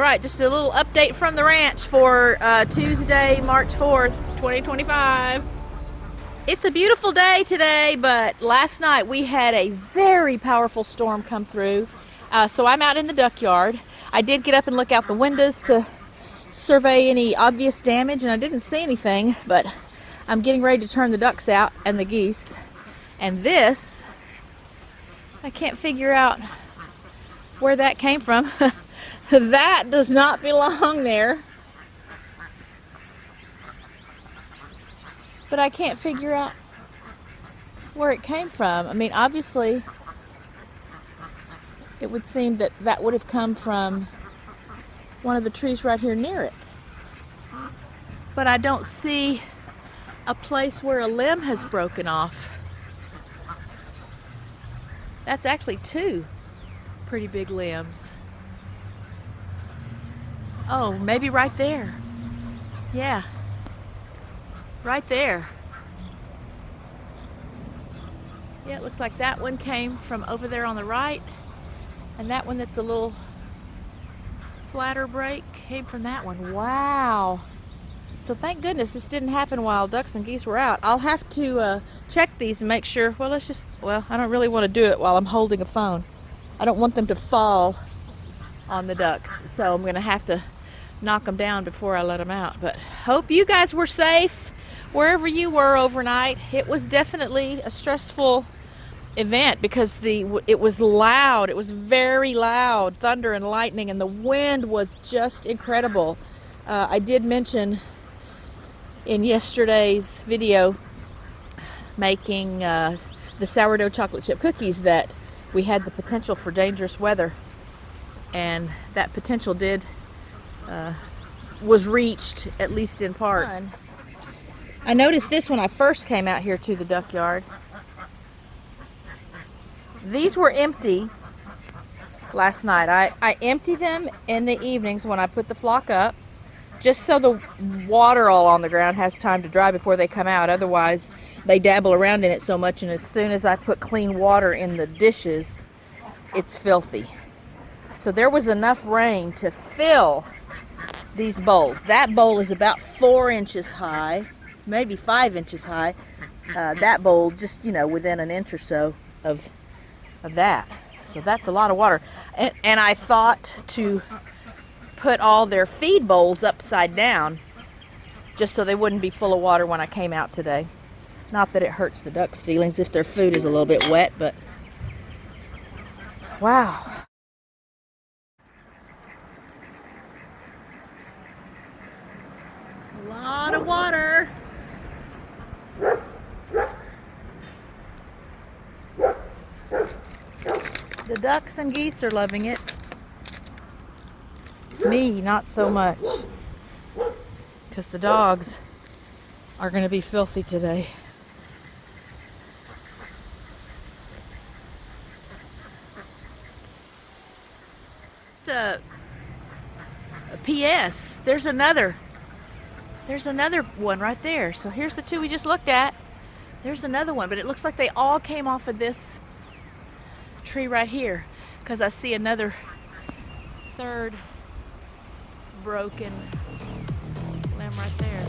All right, just a little update from the ranch for Tuesday, March 4th, 2025. It's a beautiful day today, but last night we had a very powerful storm come through. So I'm out in the duck yard. I did get up and look out the windows to survey any obvious damage, and I didn't see anything, but I'm getting ready to turn the ducks out and the geese. And this, I can't figure out where that came from. That does not belong there. But I can't figure out where it came from. I mean, obviously, it would seem that that would have come from one of the trees right here near it. But I don't see a place where a limb has broken off. That's actually two pretty big limbs. Oh, maybe right there. Yeah, right there. Yeah, it looks like that one came from over there on the right, and that one that's a little flatter break came from that one. Wow. So thank goodness this didn't happen while ducks and geese were out. I'll have to check these and make sure. Well, I don't really want to do it while I'm holding a phone. I don't want them to fall on the ducks, so I'm going to have to knock them down before I let them out. But hope you guys were safe wherever you were overnight. It was definitely a stressful event because it was loud. It was very loud, thunder and lightning, and the wind was just incredible. I did mention in yesterday's video making the sourdough chocolate chip cookies that we had the potential for dangerous weather, and that potential was reached, at least in part. I noticed this when I first came out here to the duck yard. These were empty last night. I empty them in the evenings when I put the flock up, just so the water all on the ground has time to dry before they come out. Otherwise, they dabble around in it so much, and as soon as I put clean water in the dishes, it's filthy. So there was enough rain to fill these bowls. That bowl is about 4 inches high, maybe 5 inches high. That bowl just, within an inch or so of that. So that's a lot of water. And I thought to put all their feed bowls upside down just so they wouldn't be full of water when I came out today. Not that it hurts the ducks' feelings if their food is a little bit wet, but wow. A lot of water. The ducks and geese are loving it. Me, not so much. Because the dogs are going to be filthy today. It's a PS. There's another one right there. So here's the two we just looked at. There's another one, but it looks like they all came off of this tree right here, because I see another third broken limb right there.